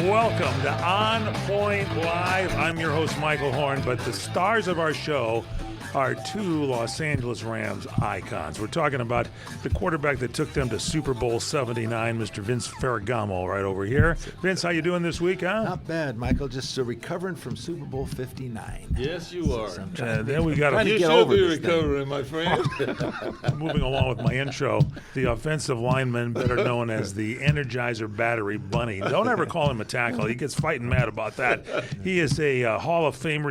Welcome to On Point Live. I'm your host, Michael Horn, but the stars of our show are two Los Angeles Rams icons. We're talking about the quarterback that took them to Super Bowl 79, Mr. Vince Ferragamo, right over here. Vince, how you doing this week, huh? Not bad, Michael. Just recovering from Super Bowl 59. Yes, you are. Then we got You should be recovering, my friend. moving along with my intro, the offensive lineman, better known as the Energizer Battery Bunny. Don't ever call him a tackle. He gets fighting mad about that. He is a Hall of Famer,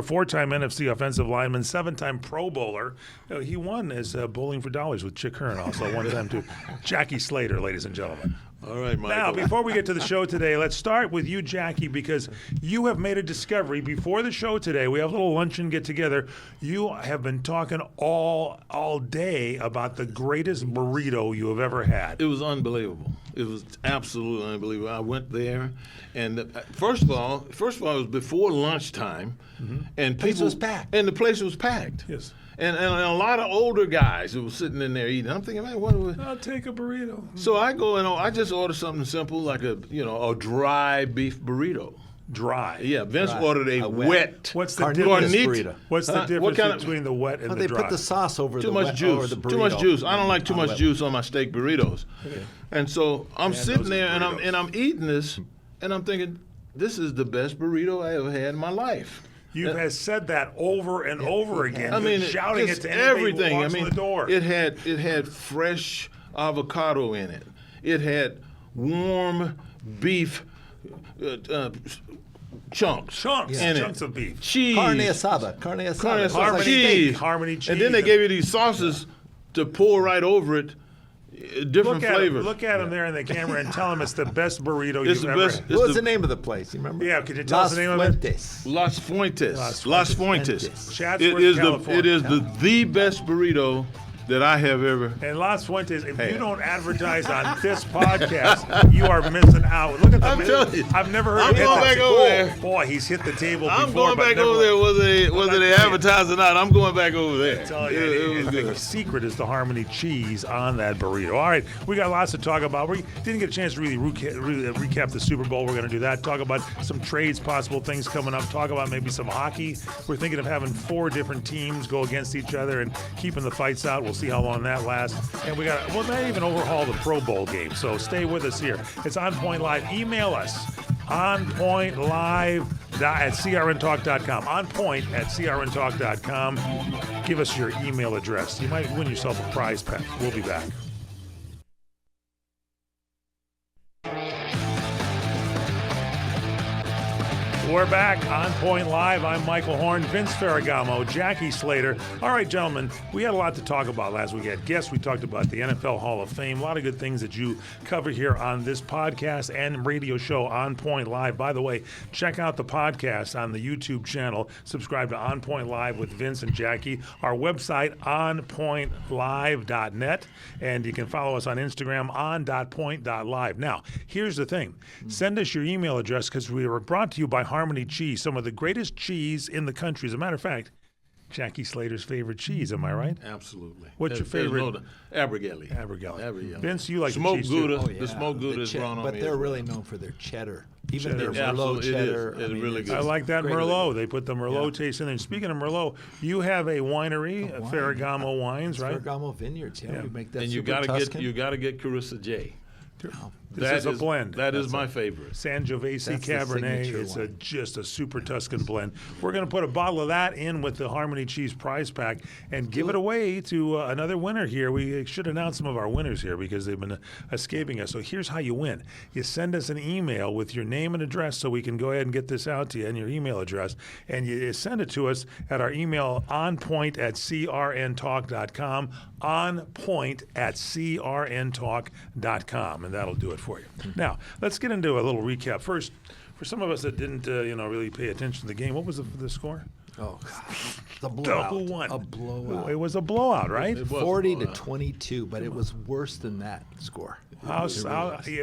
four-time NFC offensive lineman, seven-time Pro Bowler. He won as Bowling for Dollars with Chick Hearn, also one of them too. Jackie Slater, ladies and gentlemen. All right, Michael. Now, before we get to the show today, let's start with you, Jackie, because you have made a discovery before the show today. We have a little luncheon get-together. You have been talking all day about the greatest burrito you have ever had. It was unbelievable. It was absolutely unbelievable. I went there, and first of all, it was before lunchtime, and The place was packed. And the place was packed. Yes. And a lot of older guys who were sitting in there eating. I'm thinking, man, what? I'll take a burrito. So I go and I just order something simple like a dry beef burrito. Dry. Yeah, Vince Dry. ordered a wet. What's the Carnitas difference? burrito. What's the difference kind of- between the wet and Well, the they dry? put the sauce over Too the much wet, juice. over the burrito. Too much juice. I don't like too On much wet. juice on my steak burritos. Okay. And so I'm sitting those there are and I'm burritos. eating this and I'm thinking, this is the best burrito I ever had in my life. You have said that over and over again. I mean, shouting it's it to anybody everything. who walks in the door. It had fresh avocado in it. It had warm beef chunks in it. Chunks of beef. Cheese. Carne asada. Carne asada. Carne It's asada. like Cheese. steak. Harmony cheese. And then they gave you these sauces to pour right over it, different flavors. Look at him there in the camera and tell him it's the best burrito It's you've the ever best. had. What was the name of the place? You remember? Yeah, could you tell us the name of it? Fuentes. Las Fuentes. Las Fuentes. Chatsworth, It is California. the best burrito that I have ever. And Las Fuentes, if Hey. you don't advertise on this podcast, you are missing out. Look at the I'm telling you. I've never heard I'm him hit going the back table. over there. Boy, he's hit the table I'm before. going but back never- over there, whether they telling you. advertise or not. I'm going back over there. Tell you, It was the good. secret is the Harmony cheese on that burrito. All right, we got lots to talk about. We didn't get a chance to really recap the Super Bowl. We're going to do that. Talk about some trades, possible things coming up. Talk about maybe some hockey. We're thinking of having 4 different teams go against each other and keeping the fights out. We'll see how long that lasts. And we'll not even overhaul the Pro Bowl game. So stay with us here. It's On Point Live. Email us onpointlive@crntalk.com. onpoint@crntalk.com. Give us your email address. You might win yourself a prize pack. We'll be back. We're back on Point Live. I'm Michael Horn, Vince Ferragamo, Jackie Slater. All right, gentlemen, we had a lot to talk about last week. We had guests. We talked about the NFL Hall of Fame. A lot of good things that you cover here on this podcast and radio show On Point Live. By the way, check out the podcast on the YouTube channel. Subscribe to On Point Live with Vince and Jackie. Our website, onpointlive.net. And you can follow us on Instagram, on.point.live. Now, here's the thing. Send us your email address because we were brought to you by Harmony Cheese, some of the greatest cheese in the country. As a matter of fact, Jackie Slater's favorite cheese. Am I right? Absolutely. What's your favorite? Abergele. Abergele. Vince, you like smoked the cheese too. Gouda. Oh, yeah. The smoked Gouda is drawn on But me. they're really known for their cheddar. Even Cheddar. their Merlot Absolutely, it is. cheddar. It's really good. I like that Great. Merlot. They put the Merlot taste in there. And speaking of Merlot, you have a winery, A wine. Ferragamo Wines, right? Ferragamo Vineyards. Yeah, we make that And you super gotta Tuscan. get Carissa J. This is a blend. That is my favorite. Sangiovese That's the Cabernet. signature It's wine. just a super Tuscan blend. We're going to put a bottle of that in with the Harmony Cheese prize pack and give it away to another winner here. We should announce some of our winners here because they've been escaping us. So here's how you win. You send us an email with your name and address so we can go ahead and get this out to you and your email address. And you send it to us at our email onpoint@crntalk.com, onpoint@crntalk.com, and that'll do it for you. Now, let's get into a little recap. First, for some of us that didn't, really pay attention to the game, what was the score? Oh, God. The blowout. Who won? A blowout. It was a blowout, right? It was a 40 to blowout. 22, but it was worse than that score. It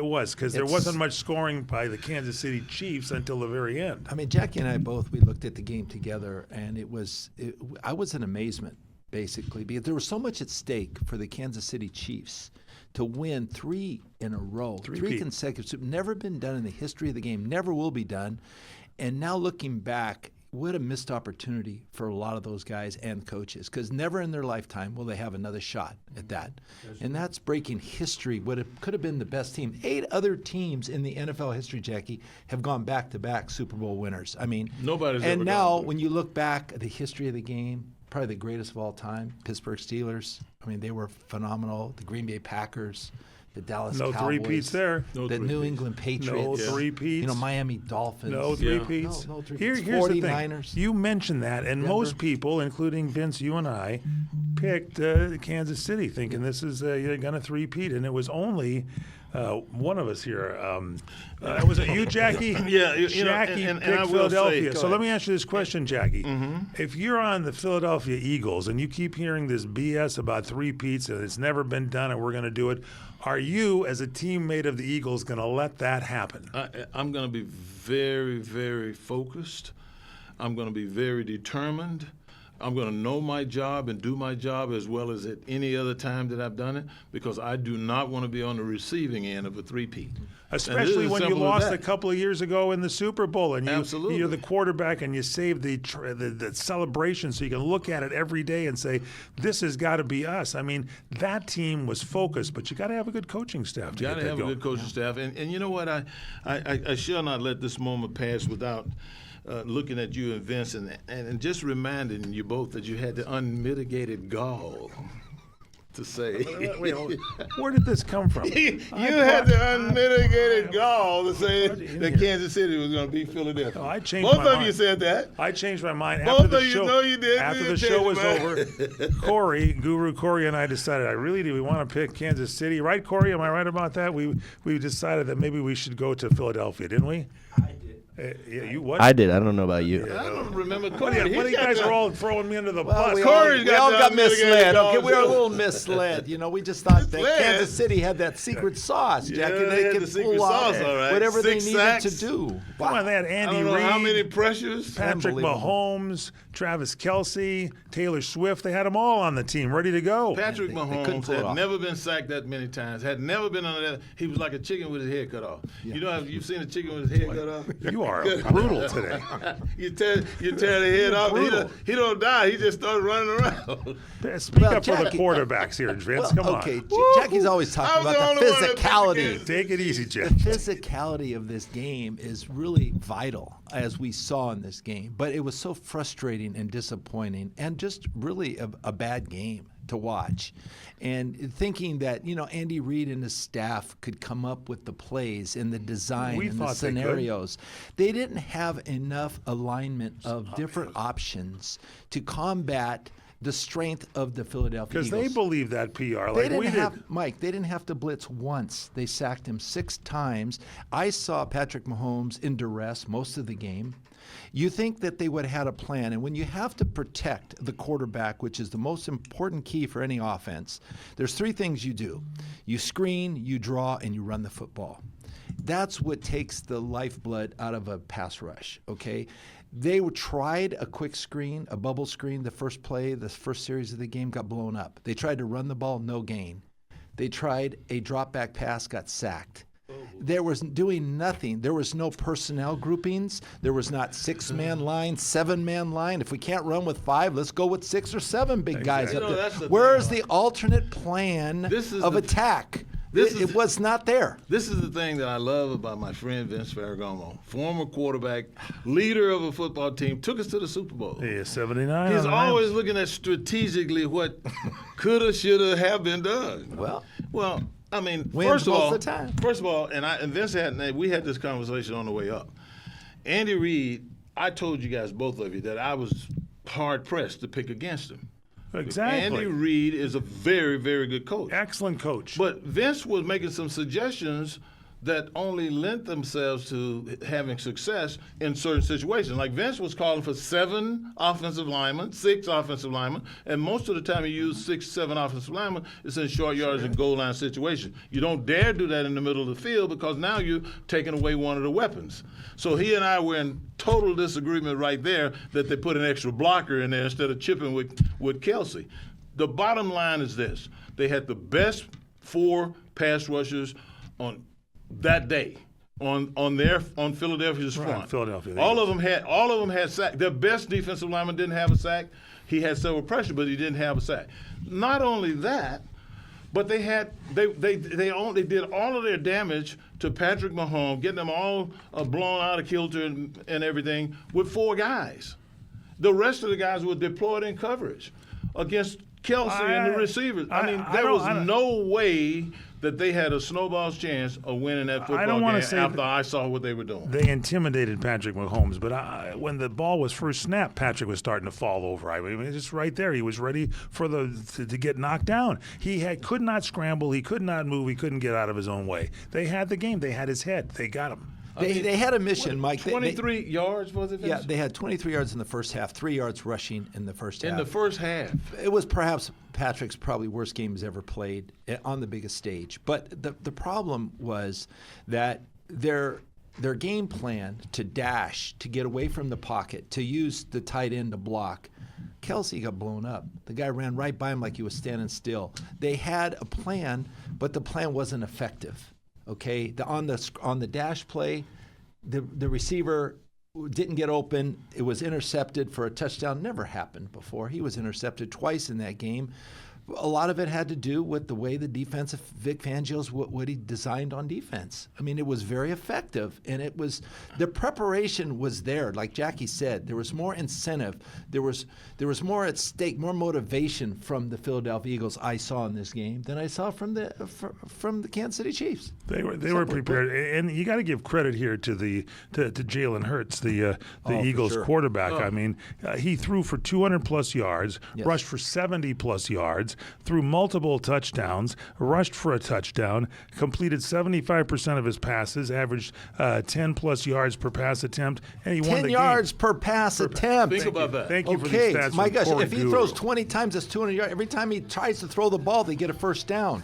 was because there It's- wasn't much scoring by the Kansas City Chiefs until the very end. I mean, Jackie and I both, we looked at the game together, and I was in amazement basically, because there was so much at stake for the Kansas City Chiefs to win 3 in a row, three consecutive, never been done in the history of the game, never will be done. And now looking back, what a missed opportunity for a lot of those guys and coaches, because never in their lifetime will they have another shot at that. And that's breaking history. What it could have been the best team. 8 other teams in the NFL history, Jackie, have gone back-to-back Super Bowl winners. I mean, nobody's and ever now gone. When you look back at the history of the game, probably the greatest of all time, Pittsburgh Steelers. I mean, they were phenomenal. The Green Bay Packers, the Dallas No Cowboys, three-peats there. the New England Patriots, No three-peats. Miami Dolphins. No three-peats. No three-peats. Here's the thing. 49ers. You mentioned that, and most people, including Vince, you and I, picked Kansas City thinking this is you're going to three-peat, and it was only one of us here. Was it you, Jackie? Yeah, Jackie and picked I will Philadelphia. say- So let me ask you this question, Jackie. If you're on the Philadelphia Eagles and you keep hearing this BS about three-peats and it's never been done and we're going to do it, are you, as a teammate of the Eagles, going to let that happen? I'm going to be very, very focused. I'm going to be very determined. I'm going to know my job and do my job as well as at any other time that I've done it, because I do not want to be on the receiving end of a three-peat. Especially when you lost a couple of years ago in the Super Bowl, and Absolutely. you're the quarterback, and you saved the celebration, so you can look at it every day and say, "This has got to be us." I mean, that team was focused, but you got to have a good coaching staff to You get got to that have going. a good coaching staff, and you know what? I shall not let this moment pass without looking at you and Vince and just reminding you both that you had the unmitigated gall to say. Wait, where did this come from? You had the unmitigated gall to say that Kansas City was going to beat Philadelphia. I changed Both my of mind. you said that. I changed my mind Both after the of you show. know you did. After You the changed show was your over, Guru Corey and I decided, do we want to pick Kansas City? Right, Corey? Am I right about that? We decided that maybe we should go to Philadelphia, didn't we? I did. Yeah, you what? I did. I don't know about you. I don't remember What Corey. do you guys are all throwing me under the bus? we Corey's all got got the unmitigated misled. gall, Okay, we were a too. little misled. We just thought that Misled? Kansas City had that secret sauce, Yeah, Jackie. they They had could the secret pull out sauce, all right. whatever 6 they needed to sacks. do. Come on, they had I Andy don't know Reid, how many pressures. Patrick Unbelievable. Mahomes, Travis Kelce, Taylor Swift. They had them all on the team, ready to go. Patrick couldn't Mahomes pull it had off. never been sacked that many times, had never been under that. He was like a chicken with his head cut off. You know, you've seen a chicken with his head cut off? You are brutal today. You tear the head off, brutal. he don't die, he just starts running around. Speak Well, up for the Jackie- quarterbacks here, Vince. Come okay, on. Jackie's always I talking was about the the only one that picked physicality. against Take it easy, Jeff. The physicality of this game is really vital, as we saw in this game. But it was so frustrating and disappointing, and just really a bad game to watch. And thinking that, Andy Reid and his staff could come up with the plays and the design We and the thought they could. scenarios. They didn't have enough alignment of different options to combat the strength of the Philadelphia Because Eagles. they believe that PR They like didn't we have did. Mike. They didn't have to blitz once. They sacked him 6 times. I saw Patrick Mahomes in duress most of the game. You think that they would have had a plan, and when you have to protect the quarterback, which is the most important key for any offense, there's 3 things you do: you screen, you draw, and you run the football. That's what takes the lifeblood out of a pass rush. Okay. They tried a quick screen, a bubble screen, the first play, the first series of the game got blown up. They tried to run the ball, no gain. They tried a drop back pass, got sacked. There was doing nothing. There was no personnel groupings. There was not 6-man line, 7-man line. If we can't run with 5, let's go with 6 or 7 big guys Exactly. up there. That's the Where thing. is the alternate plan This is of the- attack? this is It the- was not there. This is the thing that I love about my friend Vince Ferragamo, former quarterback, leader of a football team, took us to the Super Bowl. Yeah, 79. He's on the always Rams. looking at strategically what coulda, shoulda, have been done. Well, I mean, Wins first of most all, of the time. and Vince we had this conversation on the way up. Andy Reid, I told you guys, both of you, that I was hard pressed to pick against him. Exactly. Andy Reid is a very, very good coach. Excellent coach. But Vince was making some suggestions that only lent themselves to having success in certain situations. Like Vince was calling for 7 offensive linemen, 6 offensive linemen, and most of the time he used 6, 7 offensive linemen. It's in short yards and goal line situations. You don't dare do that in the middle of the field because now you're taking away one of the weapons. So he and I were in total disagreement right there that they put an extra blocker in there instead of chipping with Kelsey. The bottom line is this. They had the best 4 pass rushers on that day on Philadelphia's front. Philadelphia. All of them had sacks. Their best defensive lineman didn't have a sack. He had several pressure, but he didn't have a sack. Not only that, but they did all of their damage to Patrick Mahomes, getting them all blown out of kilter and everything with 4 guys. The rest of the guys were deployed in coverage against Kelsey and the receivers. There was no way that they had a snowball's chance of winning that football game after I saw what they were doing. They intimidated Patrick Mahomes, but when the ball was first snapped, Patrick was starting to fall over. I mean, just right there, he was ready for to get knocked down. He could not scramble, he could not move, he couldn't get out of his own way. They had the game, they had his head, they got him. They had a mission, Mike. 23 yards, was it? Yeah, they had 23 yards in the first half, 3 yards rushing in the first half. In the first half. It was perhaps Patrick's probably worst game he's ever played on the biggest stage. But the problem was that their game plan to dash, to get away from the pocket, to use the tight end to block, Kelsey got blown up. The guy ran right by him like he was standing still. They had a plan, but the plan wasn't effective. Okay, on the dash play, the receiver didn't get open. It was intercepted for a touchdown. Never happened before. He was intercepted twice in that game. A lot of it had to do with the way the defensive Vic Fangio's what he designed on defense. I mean, it was very effective, and the preparation was there. Like Jackie said, there was more incentive. There was more at stake, more motivation from the Philadelphia Eagles I saw in this game than I saw from the Kansas City Chiefs. They were prepared, and you got to give credit here to Jalen Hurts, the Eagles quarterback. I mean, he threw for 200+ yards, rushed for 70+ yards. Threw multiple touchdowns, rushed for a touchdown, completed 75% of his passes, averaged 10+ yards per pass attempt, and he won the game. 10 yards per pass attempt. Think about that. Thank you for these stats. My gosh, if he throws 20 times, that's 200 yards. Every time he tries to throw the ball, they get a first down.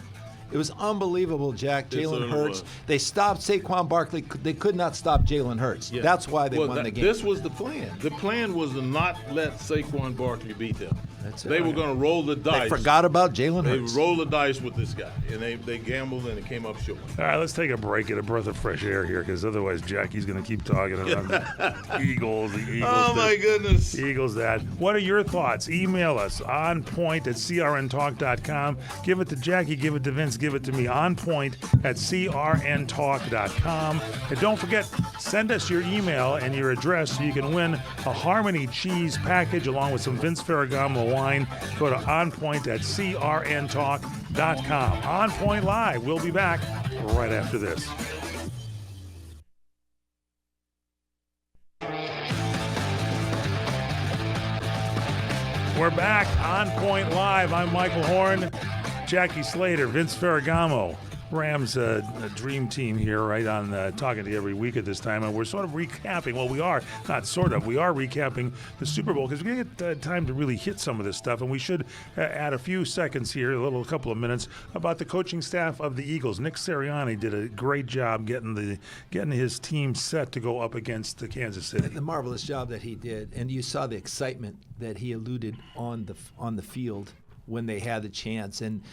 It was unbelievable, Jack. Jalen Hurts. They stopped Saquon Barkley. They could not stop Jalen Hurts. Yeah. That's why they won the game. This was the plan. The plan was to not let Saquon Barkley beat them. They were going to roll the dice. They forgot about Jalen Hurts. They rolled the dice with this guy, and they gambled, and it came up short. All right, let's take a break, get a breath of fresh air here, because otherwise Jackie's going to keep talking about the Eagles. Oh, my goodness. Eagles that. What are your thoughts? Email us, onpoint@crntalk.com. Give it to Jackie, give it to Vince, give it to me, onpoint@crntalk.com. And don't forget, send us your email and your address so you can win a Harmony cheese package along with some Vince Ferragamo wine. Go to onpoint@crntalk.com. On Point Live. We'll be back right after this. We're back on Point Live. I'm Michael Horn, Jackie Slater, Vince Ferragamo. Rams a dream team here, right on talking to you every week at this time, and we're sort of recapping. Well, we are not sort of. We are recapping the Super Bowl because we get time to really hit some of this stuff, and we should add a few seconds here, a couple of minutes about the coaching staff of the Eagles. Nick Sirianni did a great job getting his team set to go up against the Kansas City. The marvelous job that he did, and you saw the excitement that he alluded on the field when they had the chance, and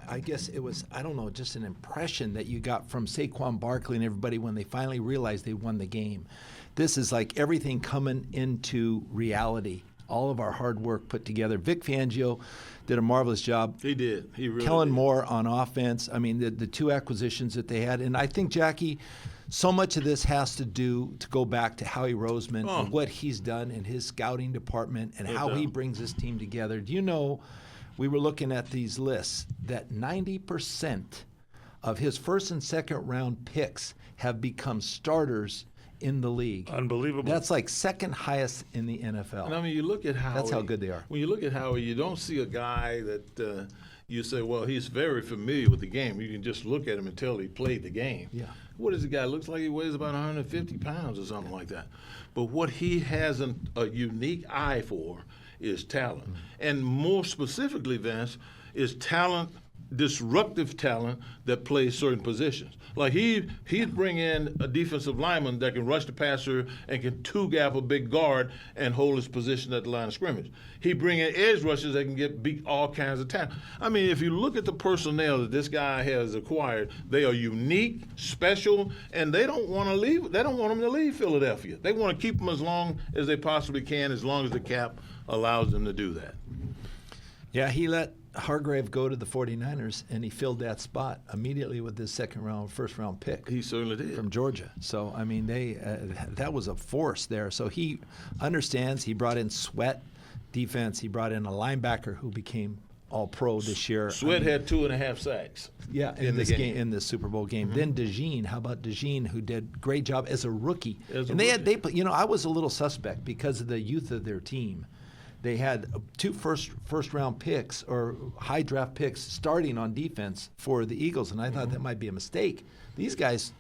I guess it was, I don't know, just an impression that you got from Saquon Barkley and everybody when they finally realized they won the game. This is like everything coming into reality. All of our hard work put together. Vic Fangio did a marvelous job. He did. He really Kellen did. Moore on offense. I mean, the 2 acquisitions that they had. And I think, Jackie, so much of this has to go back to Howie Roseman and what he's done in his scouting department and how he brings his team together. Do you know, we were looking at these lists, that 90% of his first and second round picks have become starters in the league. Unbelievable. That's like second highest in the NFL. And I mean, you look at Howie. That's how good they are. When you look at Howie, you don't see a guy that you say, well, he's very familiar with the game. You can just look at him and tell he played the game. Yeah. What is the guy? Looks like he weighs about 150 pounds or something like that. But what he has a unique eye for is talent. And more specifically, Vince, is talent, disruptive talent that plays certain positions. Like he'd bring in a defensive lineman that can rush the passer and can two-gap a big guard and hold his position at the line of scrimmage. He'd bring in edge rushers that can beat all kinds of talent. I mean, if you look at the personnel that this guy has acquired, they are unique, special, and they don't want to leave. They don't want him to leave Philadelphia. They want to keep him as long as they possibly can, as long as the cap allows them to do that. Yeah, he let Hargrave go to the 49ers, and he filled that spot immediately with his first round pick. He certainly did. From Georgia. So, I mean, that was a force there. So he understands. He brought in Sweat defense. He brought in a linebacker who became all-pro this year. Sweat had 2.5 sacks. Yeah, in this game, in this Super Bowl game. Then DeJean, how about DeJean, who did a great job as a rookie? I was a little suspect because of the youth of their team. They had two first round picks or high draft picks starting on defense for the Eagles, and I thought that might be a mistake. These guys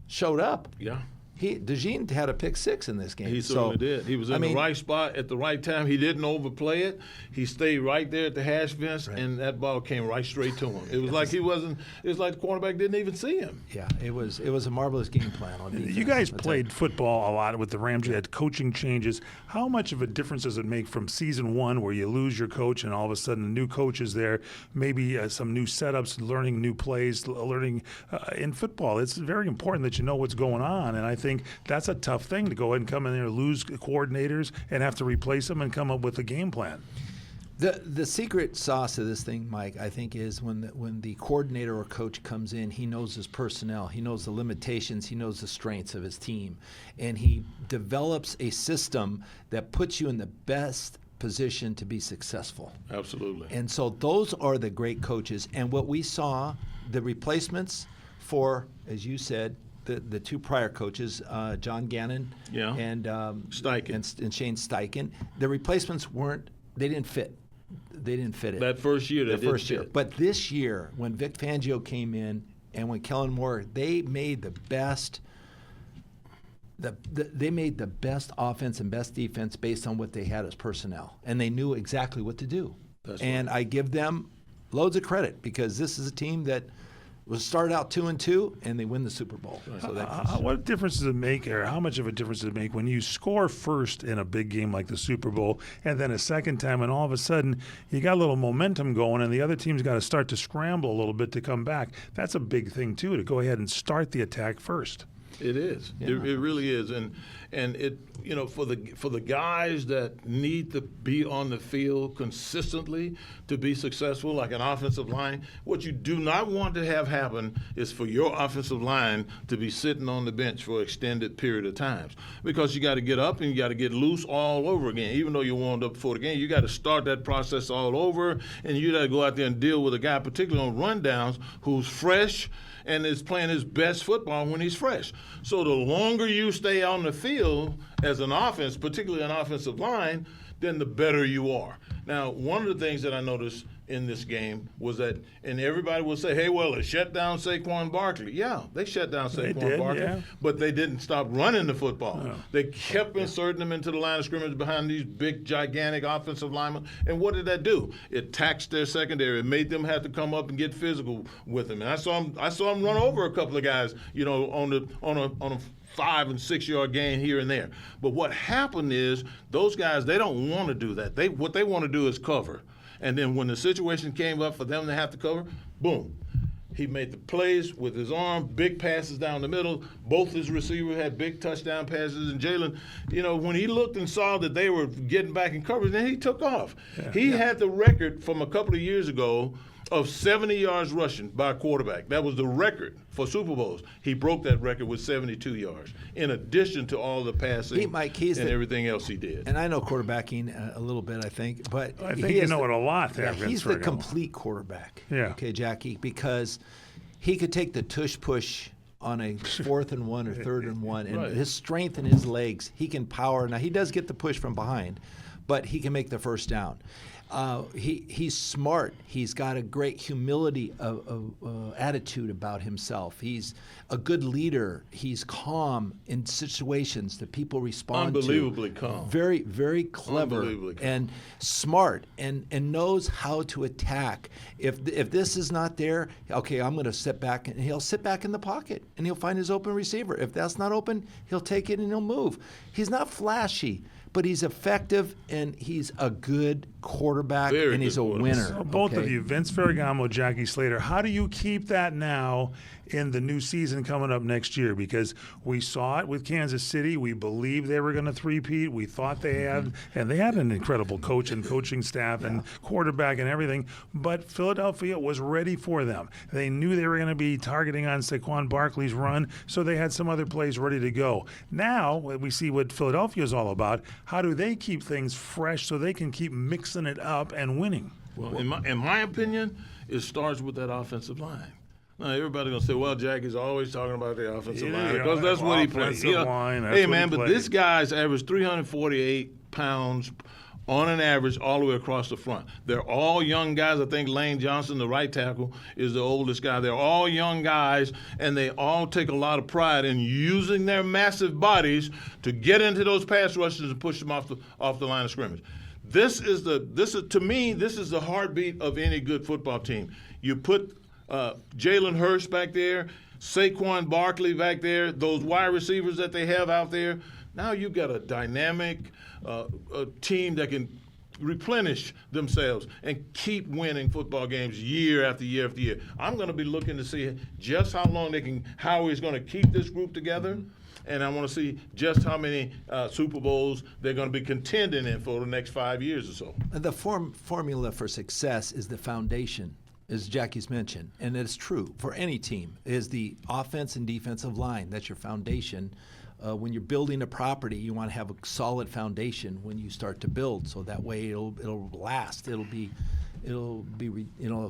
showed up. Yeah. DeJean had a pick 6 in this game. He certainly did. He was in the right spot at the right time. He didn't overplay it. He stayed right there at the hash fence, and that ball came right straight to him. It was like it was like the quarterback didn't even see him. Yeah, it was a marvelous game plan on defense. You guys played football a lot with the Rams. You had coaching changes. How much of a difference does it make from season 1 where you lose your coach and all of a sudden a new coach is there, maybe some new setups, learning new plays, learning in football? It's very important that you know what's going on, and I think that's a tough thing to go ahead and come in there, lose coordinators, and have to replace them and come up with a game plan. The secret sauce of this thing, Mike, I think, is when the coordinator or coach comes in, he knows his personnel, he knows the limitations, he knows the strengths of his team, and he develops a system that puts you in the best position to be successful. Absolutely. And so those are the great coaches. And what we saw, the replacements for, as you said, the two prior coaches, John Gannon and Steichen. and Shane Steichen, the replacements didn't fit. They didn't fit it. That first year, But this year, when Vic Fangio came in and when Kellen Moore, they made the best. They made the best offense and best defense based on what they had as personnel, and they knew exactly what to do. And I give them loads of credit because this is a team that was started out 2-2 and they win the Super Bowl. So what difference does it make, or how much of a difference does it make when you score first in a big game like the Super Bowl, and then a second time, and all of a sudden you got a little momentum going, and the other team's got to start to scramble a little bit to come back? That's a big thing too, to go ahead and start the attack first. It is. Yeah. It really is, and it for the guys that need to be on the field consistently to be successful, like an offensive line. What you do not want to have happen is for your offensive line to be sitting on the bench for an extended period of times, because you got to get up and you got to get loose all over again. Even though you warmed up before the game, you got to start that process all over, and you got to go out there and deal with a guy, particularly on rundowns, who's fresh and is playing his best football when he's fresh. So the longer you stay on the field as an offense, particularly an offensive line, then the better you are. Now, one of the things that I noticed in this game was that, and everybody will say, hey, well, they shut down Saquon Barkley. Yeah, they shut down Saquon Barkley, but they didn't stop running the football. No. They kept inserting them into the line of scrimmage behind these big, gigantic offensive linemen. And what did that do? It taxed their secondary. It made them have to come up and get physical with them. And I saw them run over a couple of guys, on a 5 and 6 yard gain here and there. But what happened is those guys, they don't want to do that. What they want to do is cover. And then when the situation came up for them to have to cover, boom. He made the plays with his arm, big passes down the middle. Both his receivers had big touchdown passes. And Jalen, when he looked and saw that they were getting back in coverage, then he took off. Yeah. He had the record from a couple of years ago of 70 yards rushing by a quarterback. That was the record for Super Bowls. He broke that record with 72 yards, in addition to all the passing and everything else he did. And I know quarterbacking a little bit, I think. But I think you know it a lot there. He's the complete quarterback. Yeah. Okay, Jackie, because he could take the tush-push on a 4th and 1 or 3rd and 1, and Right. his strength in his legs, he can power. Now he does get the push from behind, but he can make the first down. He's smart. He's got a great humility attitude about himself. He's a good leader. He's calm in situations that people respond Unbelievably to. calm. Very, very clever Unbelievably calm. and smart, and knows how to attack. If this is not there, okay, I'm going to sit back, and he'll sit back in the pocket, and he'll find his open receiver. If that's not open, he'll take it and he'll move. He's not flashy, but he's effective, and he's a good quarterback, Very and he's good a quarterback. winner. So both of okay? you, Vince Ferragamo, Jackie Slater, how do you keep that now in the new season coming up next year? Because we saw it with Kansas City. We believed they were going to three-peat. We thought they had, and they had an incredible coach and coaching staff and quarterback and everything. But Philadelphia was ready for them. They knew they were going to be targeting on Saquon Barkley's run, so they had some other plays ready to go. Now we see what Philadelphia is all about. How do they keep things fresh so they can keep mixing it up and winning? Well, in my opinion, it starts with that offensive line. Now, everybody's going to say, well, Jackie's always talking about the offensive line because that's what he plays. Offensive line, that's Hey, what man, he but plays. this guy's averaged 348 pounds on an average all the way across the front. They're all young guys. I think Lane Johnson, the right tackle, is the oldest guy. They're all young guys, and they all take a lot of pride in using their massive bodies to get into those pass rushes and push them off the line of scrimmage. This is to me, this is the heartbeat of any good football team. You put Jalen Hurts back there, Saquon Barkley back there, those wide receivers that they have out there. Now you've got a dynamic a team that can replenish themselves and keep winning football games year after year after year. I'm going to be looking to see just how long how he's going to keep this group together. And I want to see just how many Super Bowls they're going to be contending in for the next 5 years or so. The formula for success is the foundation, as Jackie's mentioned, and it's true for any team, is the offense and defensive line. That's your foundation. When you're building a property, you want to have a solid foundation when you start to build, so that way it'll last. It'll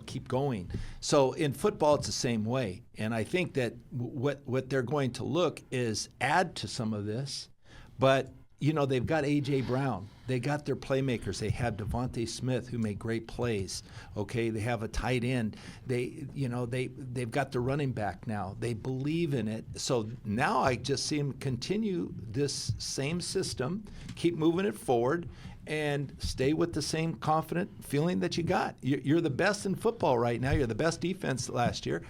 keep going. So in football, it's the same way. And I think that what they're going to look is add to some of this, but they've got A.J. Brown. They got their playmakers. They have Devontae Smith, who made great plays. Okay, they have a tight end. They've got the running back now. They believe in it. So now I just see them continue this same system, keep moving it forward, and stay with the same confident feeling that you got. You're the best in football right now. You're the best defense last year.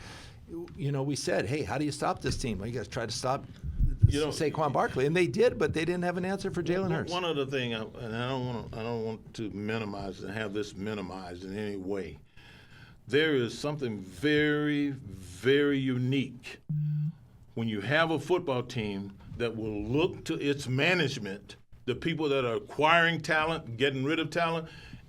We said, hey, how do you stop this team? Well, you got to try to stop Saquon Barkley, and they did, but they didn't have an answer for Jalen Hurts. One other thing, and I don't want to minimize and have this minimized in any way. There is something very, very unique when you have a football team that will look to its management, the people that are acquiring talent, getting rid of talent,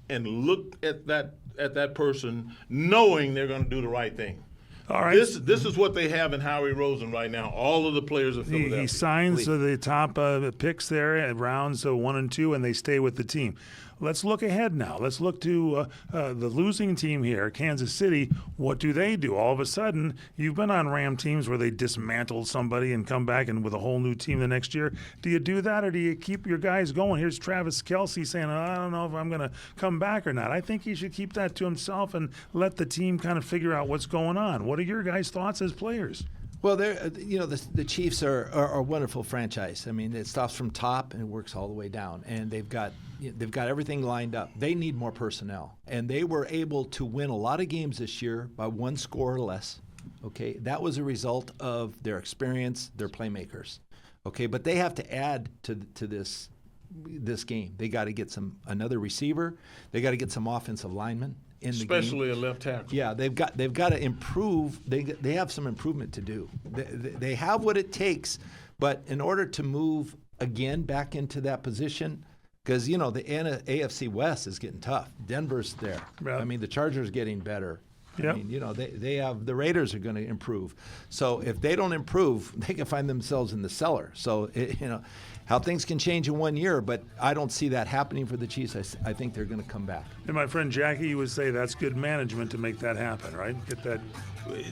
and look at that person knowing they're going to do the right thing. All right. This is what they have in Howie Roseman right now. All of the players of Philadelphia. He signs the top picks there at rounds 1 and 2, and they stay with the team. Let's look ahead now. Let's look to the losing team here, Kansas City. What do they do? All of a sudden, you've been on Ram teams where they dismantled somebody and come back and with a whole new team the next year. Do you do that, or do you keep your guys going? Here's Travis Kelce saying, I don't know if I'm going to come back or not. I think he should keep that to himself and let the team kind of figure out what's going on. What are your guys' thoughts as players? Well, the Chiefs are a wonderful franchise. I mean, it stops from top and it works all the way down, and they've got everything lined up. They need more personnel, and they were able to win a lot of games this year by 1 score or less. Okay, that was a result of their experience, their playmakers. Okay, but they have to add to this game. They got to get another receiver. They got to get some offensive linemen. Especially a left tackle. Yeah, they've got to improve. They have some improvement to do. They have what it takes, but in order to move again back into that position, because the AFC West is getting tough. Denver's there. Yeah. I mean, the Chargers getting better. Yep. I mean, they have the Raiders are going to improve. So if they don't improve, they can find themselves in the cellar. So how things can change in 1 year, but I don't see that happening for the Chiefs. I think they're going to come back. And my friend Jackie, you would say that's good management to make that happen, right? Get that.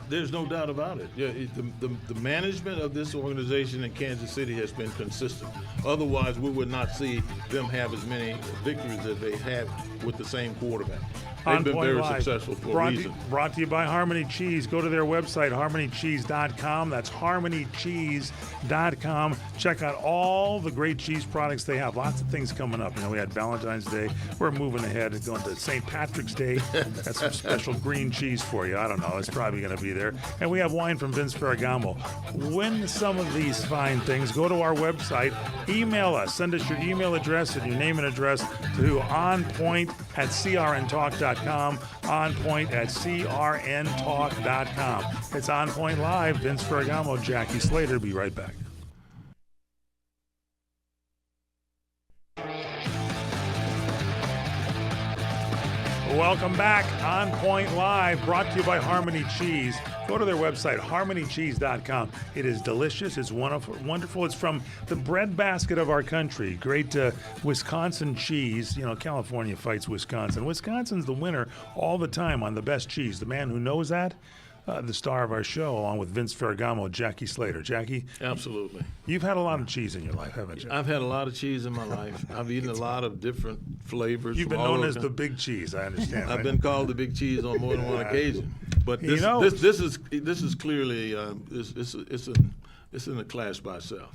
There's no doubt about it. Yeah, the management of this organization in Kansas City has been consistent. Otherwise, we would not see them have as many victories as they have with the same quarterback. They've been very successful for a reason. Brought to you by Harmony Cheese. Go to their website, harmonycheese.com. That's harmonycheese.com. Check out all the great cheese products they have. Lots of things coming up. We had Valentine's Day. We're moving ahead and going to St. Patrick's Day. That's some special green cheese for you. I don't know. It's probably going to be there. And we have wine from Vince Ferragamo. Win some of these fine things. Go to our website. Email us. Send us your email address and your name and address to onpoint@crntalk.com. onpoint@crntalk.com. It's On Point Live. Vince Ferragamo, Jackie Slater. Be right back. Welcome back. On Point Live, brought to you by Harmony Cheese. Go to their website, harmonycheese.com. It is delicious. It's wonderful. It's from the breadbasket of our country. Great Wisconsin cheese. California fights Wisconsin. Wisconsin's the winner all the time on the best cheese. The man who knows that, the star of our show, along with Vince Ferragamo, Jackie Slater. Jackie? Absolutely. You've had a lot of cheese in your life, haven't you? I've had a lot of cheese in my life. I've eaten a lot of different flavors. You've been known as the big cheese, I understand. I've been called the big cheese on more than one occasion. But this is clearly it's in a class by itself.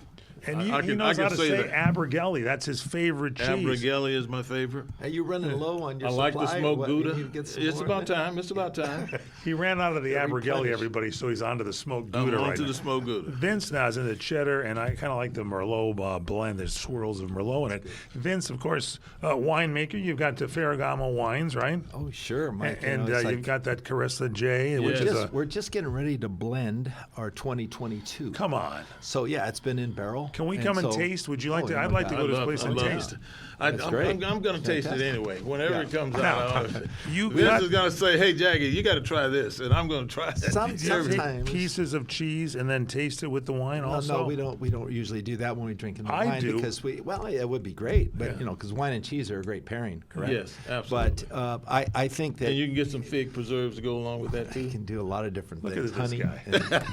And he knows how to say Abergelli. That's his favorite cheese. Abergelli is my favorite. Are you running low on your I supply? like the smoked Gouda. It's about time. It's about time. He ran out of the Abergelli, everybody, so he's onto the smoked Gouda right now. Onto the smoked Gouda. Vince now is in the cheddar, and I kind of like the Merlot blend. There's swirls of Merlot in it. Vince, of course, winemaker. You've got the Ferragamo wines, right? Oh, sure, Mike. And you've got that Caressa J, which is we're just getting ready to blend our 2022. Come on. So, yeah, it's been in barrel. Can we come and taste? Would you like to? I'd like to go to this place and taste it. I'm going to taste it anyway. Whenever it comes out, Vince is going to say, "Hey, Jackie, you got to try this," and I'm going to try it. Sometimes pieces of cheese and then taste it with the wine. Also, no, we don't usually do that when we drink the wine. I do because it would be great, but because wine and cheese are a great pairing, correct? Yes, absolutely. But I think that and you can get some fig preserves to go along with that too. You can do a lot of different things. Look at this guy.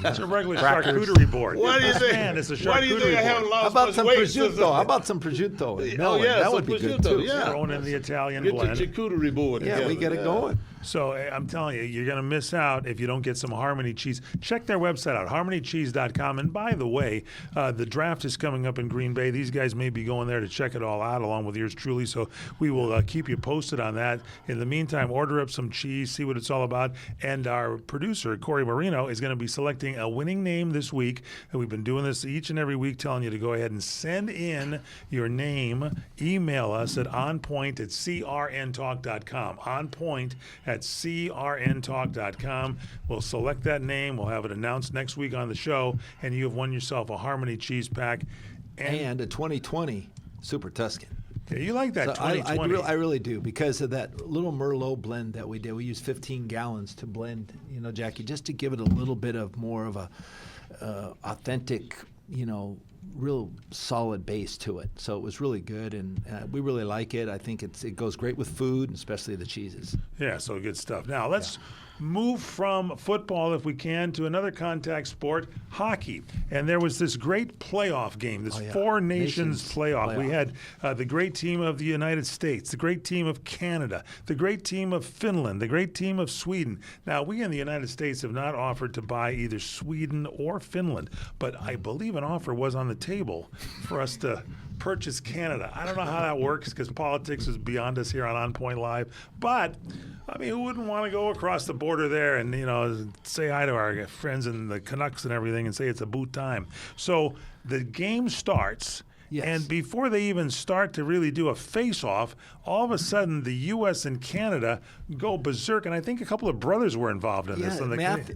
It's a regular charcuterie board. What do you think? Man, it's a charcuterie Why do you think I haven't lost much weight? prosciutto? How about some prosciutto? That would be good too. Yeah. Thrown in the Italian Get blend. your charcuterie board together. Yeah, we get it going. So I'm telling you, you're going to miss out if you don't get some Harmony Cheese. Check their website out, harmonycheese.com. And by the way, the draft is coming up in Green Bay. These guys may be going there to check it all out, along with yours truly. So we will keep you posted on that. In the meantime, order up some cheese, see what it's all about. And our producer, Corey Marino, is going to be selecting a winning name this week. And we've been doing this each and every week, telling you to go ahead and send in your name. Email us at onpoint@crntalk.com. onpoint@crntalk.com. We'll select that name. We'll have it announced next week on the show. And you have won yourself a Harmony cheese pack. And a 2020 Super Tuscan. Yeah, you like that 2020. I really do, because of that little Merlot blend that we did. We used 15 gallons to blend, Jackie, just to give it a little bit of more of a authentic, real solid base to it. So it was really good, and we really like it. I think it goes great with food, especially the cheeses. Yeah, so good stuff. Now let's move from football, if we can, to another contact sport, hockey. And there was this great playoff game, this Four Nations playoff. We had the great team of the United States, the great team of Canada, the great team of Finland, the great team of Sweden. Now, we in the United States have not offered to buy either Sweden or Finland, but I believe an offer was on the table for us to purchase Canada. I don't know how that works, because politics is beyond us here on Point Live, but who wouldn't want to go across the border there and, say hi to our friends in the Canucks and everything and say it's a boot time. So the game starts, and before they even start to really do a face-off, all of a sudden the U.S. and Canada go berserk, and I think a couple of brothers were involved in this.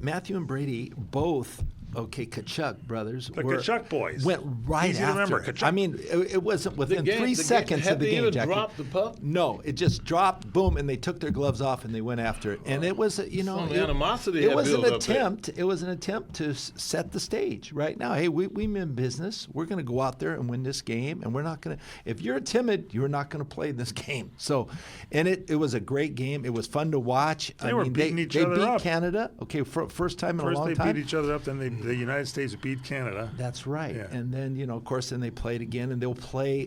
Matthew and Brady both okay, Kachuk brothers. The Kachuk boys. Went right Easy to after. remember, it. Kachuk. I mean, it wasn't within 3 seconds of the game, Had Jackie. they even dropped the puck? No, it just dropped, boom, and they took their gloves off and they went after it. And it was, Some animosity it had was an built up there. attempt. It was an attempt to set the stage. Right now, hey, we mean business. We're going to go out there and win this game, and we're not going to. If you're timid, you're not going to play this game. So, and it was a great game. It was fun to watch. They were beating each other beat up. Canada. Okay, first time in a long First time. they beat each other up, then the United States beat Canada. That's right. Yeah. And then, of course, then they played again, and they'll play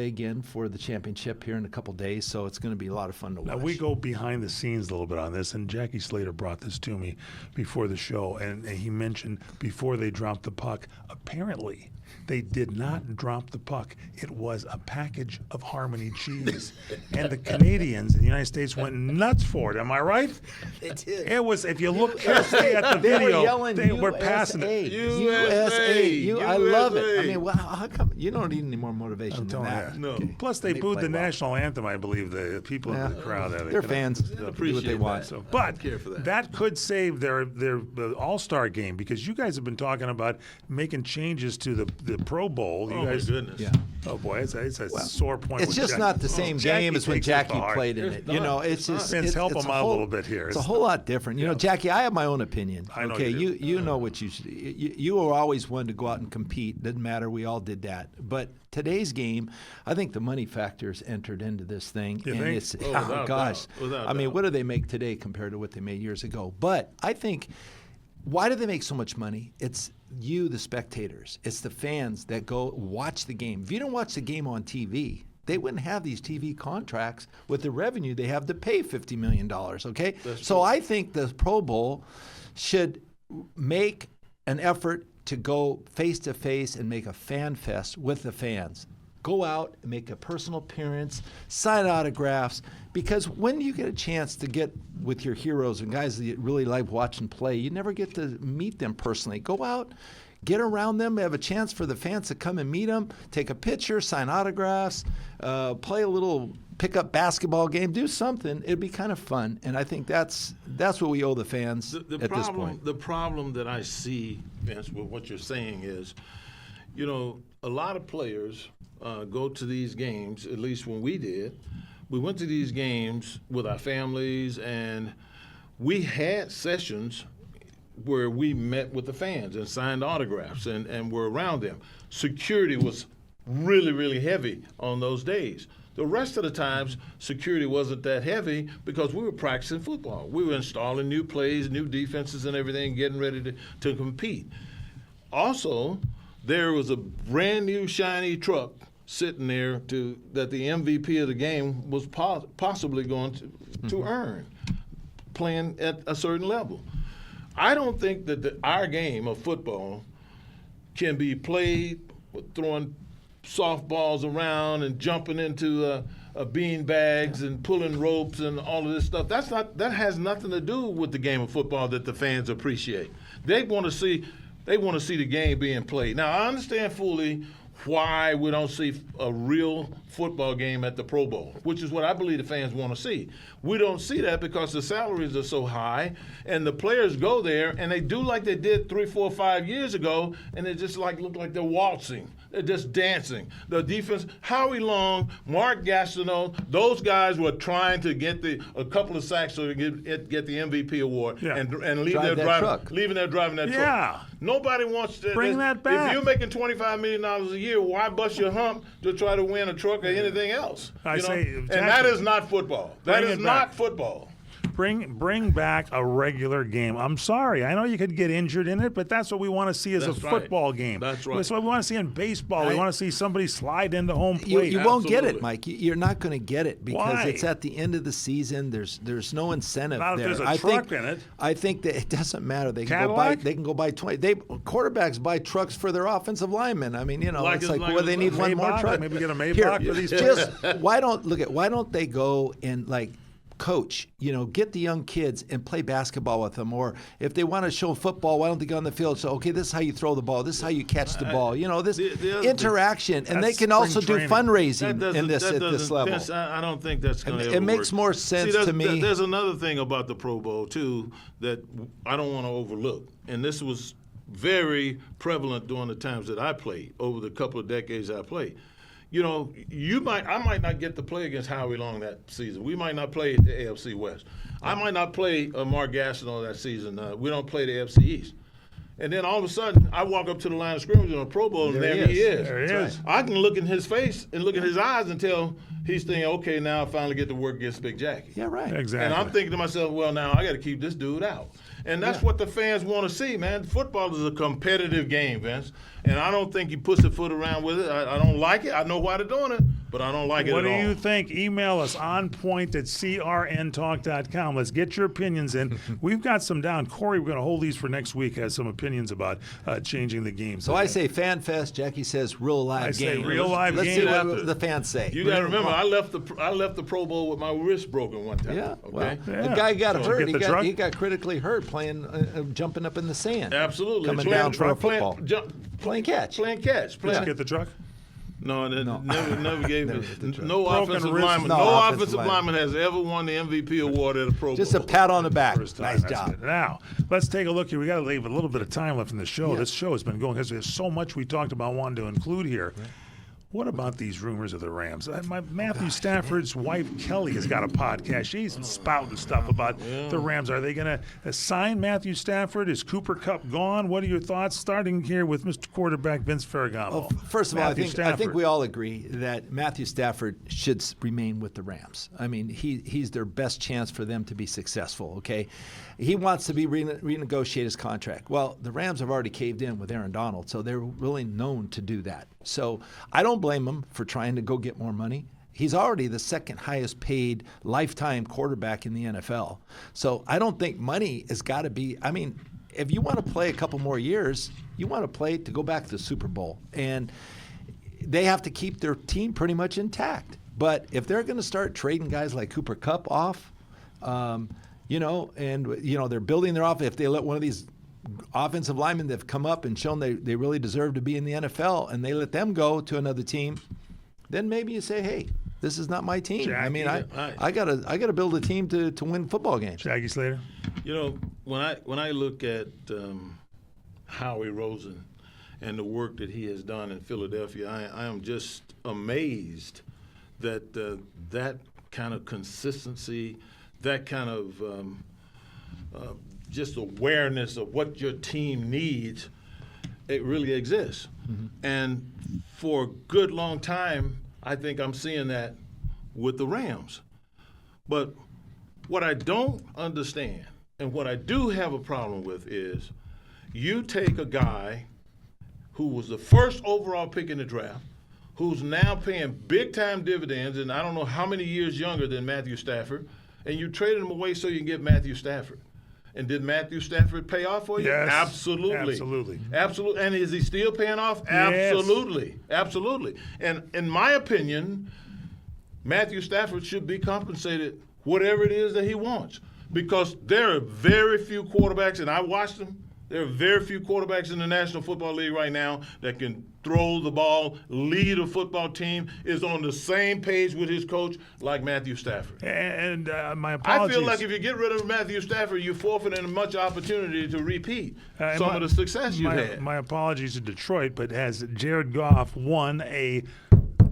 again for the championship here in a couple days. So it's going to be a lot of fun to watch. Now, we go behind the scenes a little bit on this, and Jackie Slater brought this to me before the show, and he mentioned before they dropped the puck, apparently they did not drop the puck. It was a package of Harmony cheese. And the Canadians in the United States went nuts for it. Am I right? They did. It was, if you look carefully at the They video, were yelling they were passing it. USA. I love it. I USA. mean, how come you don't need any more motivation than that? No. Okay. Plus, they booed play the well. national anthem, I believe, the people in the crowd. They're fans. They do what they appreciate want. that. So, but care for that. that could save their All-Star game, because you guys have been talking about making changes to the Pro Bowl. You Oh, my guys, goodness. Yeah. oh boy, it's a sore point. It's with just Jackie. not the same Jackie game as when takes it Jackie hard. played in it. It's not. It's just Vince, help it's him a out a whole- little bit here. It's a whole lot different. Jackie, I have my own opinion. I know okay, you do. you know what you were always one to go out and compete. Didn't matter. We all did that. But today's game, I think the money factors entered into this thing. You and think? it's without gosh. doubt. Without I mean, doubt. what do they make today compared to what they made years ago? But I think, why do they make so much money? It's you, the spectators. It's the fans that go watch the game. If you don't watch the game on TV, they wouldn't have these TV contracts with the revenue they have to pay $50 million, okay? So I think the Pro Bowl should make an effort to go face-to-face and make a fan fest with the fans. Go out and make a personal appearance, sign autographs, because when you get a chance to get with your heroes and guys that you really like watching play, you never get to meet them personally. Go out, get around them, have a chance for the fans to come and meet them, take a picture, sign autographs, play a little pickup basketball game, do something. It'd be kind of fun, and I think that's what we owe the fans The at this point. The problem that I see, Vince, with what you're saying is, a lot of players go to these games, at least when we did. We went to these games with our families, and we had sessions where we met with the fans and signed autographs and were around them. Security was really, really heavy on those days. The rest of the times, security wasn't that heavy because we were practicing football. We were installing new plays, new defenses and everything, getting ready to compete. Also, there was a brand new shiny truck sitting there that the MVP of the game was possibly going to earn, playing at a certain level. I don't think that our game of football can be played with throwing softballs around and jumping into bean bags and pulling ropes and all of this stuff. That has nothing to do with the game of football that the fans appreciate. They want to see the game being played. Now, I understand fully why we don't see a real football game at the Pro Bowl, which is what I believe the fans want to see. We don't see that because the salaries are so high, and the players go there and they do like they did 3, 4, 5 years ago, and they just look like they're waltzing. They're just dancing. The defense, Howie Long, Mark Gastineau, those guys were trying to get a couple of sacks so to get the MVP award and leave Drive that truck. leaving there driving that truck. Nobody wants to Bring that back. If you're making $25 million a year, why bust your hump to try to win a truck or anything else? And that is not football. That is not football. Bring back a regular game. I'm sorry. I know you could get injured in it, but that's what we want to see as a football game. That's right. That's what we want to see in baseball. We want to see somebody slide into home plate. You won't get it, Mike. You're not going to get it because Why? it's at the end of the season. There's no incentive Not if there. there's a truck in it. I think that it doesn't matter. They can Cadillac? go buy 20. Quarterbacks buy trucks for their offensive linemen. I mean, it's like well, they need one more Maybach? truck. Maybe get a Maybach for these Why don't they go and coach, get the young kids and play basketball with them. Or if they want to show football, why don't they go on the field? So, okay, this is how you throw the ball. This is how you catch the ball. This interaction. And they can also do fundraising at this level. Vince, I don't think that's going to ever It makes work. more sense to me. There's another thing about the Pro Bowl, too, that I don't want to overlook. And this was very prevalent during the times that I played, over the couple of decades I played. You know, I might not get to play against Howie Long that season. We might not play the AFC West. I might not play Mark Gastineau that season. We don't play the AFC East. And then all of a sudden, I walk up to the line of scrimmage in a Pro Bowl, and there he is. There he is. I can look in his face and look in his eyes and tell he's thinking, okay, now I finally get to work against Big Jackie. Yeah, right. Exactly. And I'm thinking to myself, well, now I got to keep this dude out. And that's what the fans want to see, man. Football is a competitive game, Vince. And I don't think you pussyfoot around with it. I don't like it. I know why they're doing it, but I don't like it What at all. do you think? Email us onpoint@crntalk.com. Let's get your opinions in. We've got some down. Corey, we're going to hold these for next week, has some opinions about changing the game. So I say Fan Fest. Jackie says real live I game. say real live Let's game. see what the fans say. You got to remember, I left the Pro Bowl with my wrist broken one time. Yeah, Okay. well, Yeah. the guy got So hurt. get the truck? He got critically hurt playing, jumping up in the sand. Absolutely. Coming Playing- down for a football. playing catch. Playing catch. Did you get the truck? No, No. never gave Never it. get the truck. No Broken offensive wrist. lineman. No No offensive offensive lineman has ever won the MVP award at a Pro Bowl. Just a pat on the back. First time. Nice That's job. good. Now, let's take a look here. We got to leave a little bit of time left in the show. Yeah. This show has been going because there's so much we talked about wanting to include here. What about these rumors of the Rams? Matthew Stafford's wife, Kelly, has got a podcast. She's spouting stuff about the Rams. Are they going to sign Matthew Stafford? Is Cooper Kupp gone? What are your thoughts? Starting here with Mr. Quarterback Vince Ferragamo. Well, first of all, Matthew I think Stafford. we all agree that Matthew Stafford should remain with the Rams. I mean, he's their best chance for them to be successful. Okay, he wants to renegotiate his contract. Well, the Rams have already caved in with Aaron Donald, so they're really known to do that. So I don't blame him for trying to go get more money. He's already the second highest paid lifetime quarterback in the NFL. So I don't think money has got to be. I mean, if you want to play a couple more years, you want to play to go back to the Super Bowl. And they have to keep their team pretty much intact. But if they're going to start trading guys like Cooper Kupp off, they're building their offense, if they let one of these offensive linemen that have come up and shown they really deserve to be in the NFL and they let them go to another team, then maybe you say, hey, this is not my team. Jackie, I mean, I gotta build a team to win football games. Shaggy Slater? You know, when I look at Howie Rosen and the work that he has done in Philadelphia, I am just amazed that that kind of consistency, that kind of just awareness of what your team needs, it really exists. Mm-hmm. And for a good long time, I think I'm seeing that with the Rams. But what I don't understand and what I do have a problem with is you take a guy who was the first overall pick in the draft, who's now paying big-time dividends, and I don't know how many years younger than Matthew Stafford, and you traded him away so you can get Matthew Stafford. And did Matthew Stafford pay off for you? Yes, Absolutely. absolutely. Absolutely. And is he still paying off? Yes. Absolutely. Absolutely. And in my opinion, Matthew Stafford should be compensated whatever it is that he wants. Because there are very few quarterbacks, and I watched them, there are very few quarterbacks in the National Football League right now that can throw the ball, lead a football team, is on the same page with his coach like Matthew Stafford. And my apologies. I feel like if you get rid of Matthew Stafford, you forfeit much opportunity to repeat some of the success you've had. My apologies to Detroit, but has Jared Goff won a,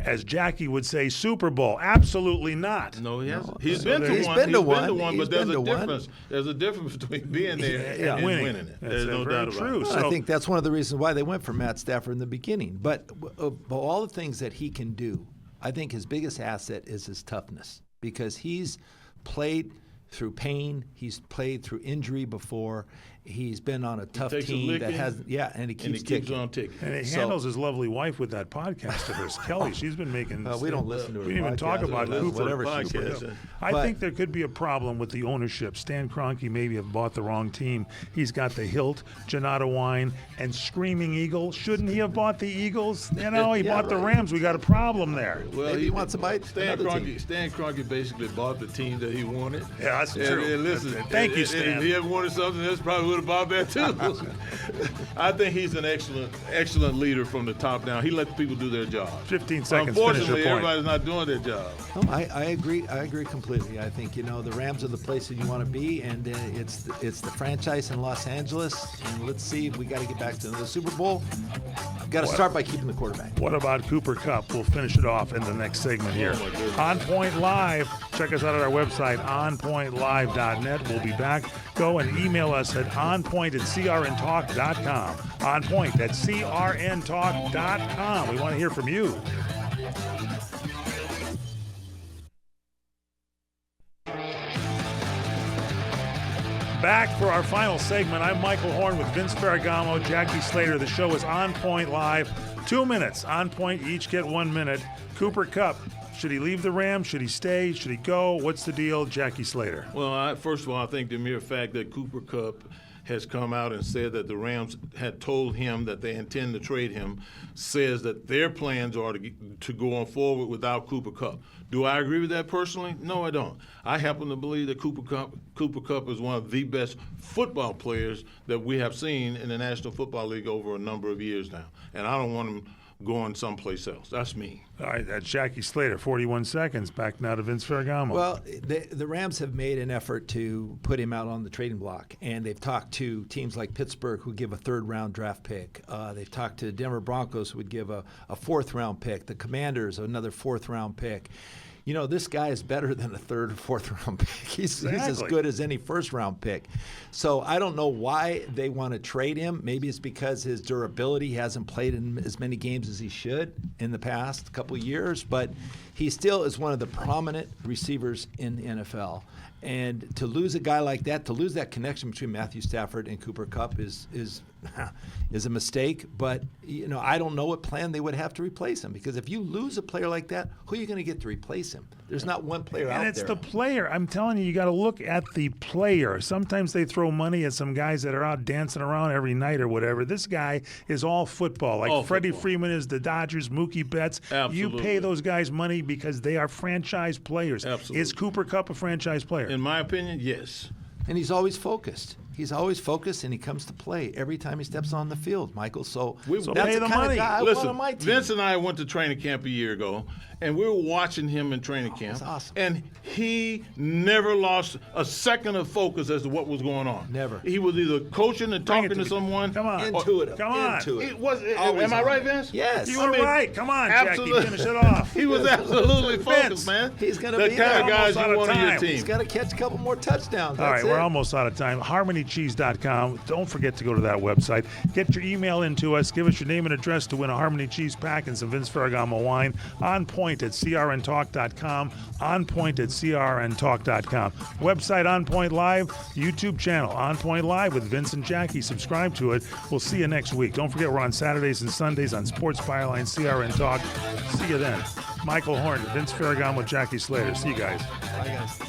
as Jackie would say, Super Bowl? Absolutely not. No, he hasn't. So He's been he's to one. been to He's been to one. one, He's but there's been a to one. difference. There's a difference between being there and winning. winning it. That's There's no very doubt true. about it. So- I think that's one of the reasons why they went for Matt Stafford in the beginning. But of all the things that he can do, I think his biggest asset is his toughness, because he's played through pain. He's played through injury before. He's been on a tough takes a team that licking, has, and he keeps ticking. on ticking. And he So- handles his lovely wife with that podcast of hers, Kelly. She's been making. We don't listen to her We didn't even talk podcast, about or Cooper. whatever she podcast. says. I But- think there could be a problem with the ownership. Stan Kroenke maybe have bought the wrong team. He's got the Hilt, Janata Wine, and Screaming Eagle. Shouldn't he have bought the Eagles? He Yeah, bought the right. Rams. We got a problem there. Well, Maybe he wants to buy Stan another Kroenke, team. Stan Kroenke basically bought the team that he wanted. Yeah, That's true. And listen, Thank you, and Stan. if he ever wanted something else, probably would have bought that too. I think he's an excellent leader from the top down. He lets people do their job. 15 seconds. Finish your Unfortunately, point. everybody's not doing their job. No, I agree. I agree completely. I think the Rams are the place that you want to be, and it's the franchise in Los Angeles. And let's see if we got to get back to the Super Bowl. Got to start by keeping the quarterback. What about Cooper Kupp? We'll finish it off in the next segment here. Oh, my goodness. On Point Live. Check us out at our website, onpointlive.net. We'll be back. Go and email us at onpoint@crntalk.com. onpoint@crntalk.com. We want to hear from you. Back for our final segment. I'm Michael Horn with Vince Ferragamo, Jackie Slater. The show is On Point Live. 2 minutes. On Point, you each get 1 minute. Cooper Kupp, should he leave the Rams? Should he stay? Should he go? What's the deal? Jackie Slater. Well, first of all, I think the mere fact that Cooper Kupp has come out and said that the Rams had told him that they intend to trade him says that their plans are to go on forward without Cooper Kupp. Do I agree with that personally? No, I don't. I happen to believe that Cooper Kupp is one of the best football players that we have seen in the National Football League over a number of years now, and I don't want him going someplace else. That's me. All right, that's Jackie Slater, 41 seconds. Back now to Vince Ferragamo. Well, the Rams have made an effort to put him out on the trading block, and they've talked to teams like Pittsburgh who give a third-round draft pick. They've talked to Denver Broncos who would give a fourth-round pick. The Commanders, another fourth-round pick. This guy is better than a third or fourth-round pick. He's as good as any first-round pick. So I don't know why they want to trade him. Maybe it's because his durability hasn't played in as many games as he should in the past couple of years, but he still is one of the prominent receivers in the NFL. And to lose a guy like that, to lose that connection between Matthew Stafford and Cooper Kupp is a mistake. But I don't know what plan they would have to replace him, because if you lose a player like that, who are you going to get to replace him? There's not one player out there. And it's the player. I'm telling you, you got to look at the player. Sometimes they throw money at some guys that are out dancing around every night or whatever. This guy is all football. Like all Freddie football. Freeman is the Dodgers, Mookie Betts. Absolutely. You pay those guys money because they are franchise players. Absolutely. Is Cooper Kupp a franchise player? In my opinion, yes. And he's always focused. He's always focused, and he comes to play every time he steps on the field, Michael. So So that's pay the the kind money. of guy I Listen, want on my team. Vince and I went to training camp a year ago, and we were watching him in training camp. that's awesome. And he never lost a second of focus as to what was going on. Never. He was either coaching and Bring it talking to me. someone. Come on. Intuitive. Come on. Intuitive. It was, Always am I on right, it. Vince? Yes. You I were mean, right. Come on, Jackie. absolutely. Finish it off. He was absolutely Vince, focused, man. he's gonna the be kind there. of guys Almost out you of want on your time. team. He's got to catch a couple more touchdowns. All right, That's we're it. almost out of time. HarmonyCheese.com. Don't forget to go to that website. Get your email into us. Give us your name and address to win a Harmony Cheese pack and some Vince Ferragamo wine. On Point at crntalk.com. On Point at crntalk.com. Website On Point Live. YouTube channel On Point Live with Vince and Jackie. Subscribe to it. We'll see you next week. Don't forget we're on Saturdays and Sundays on Sports Byline, CRN Talk. See you then. Michael Horn, Vince Ferragamo, Jackie Slater. See you guys. Bye, guys.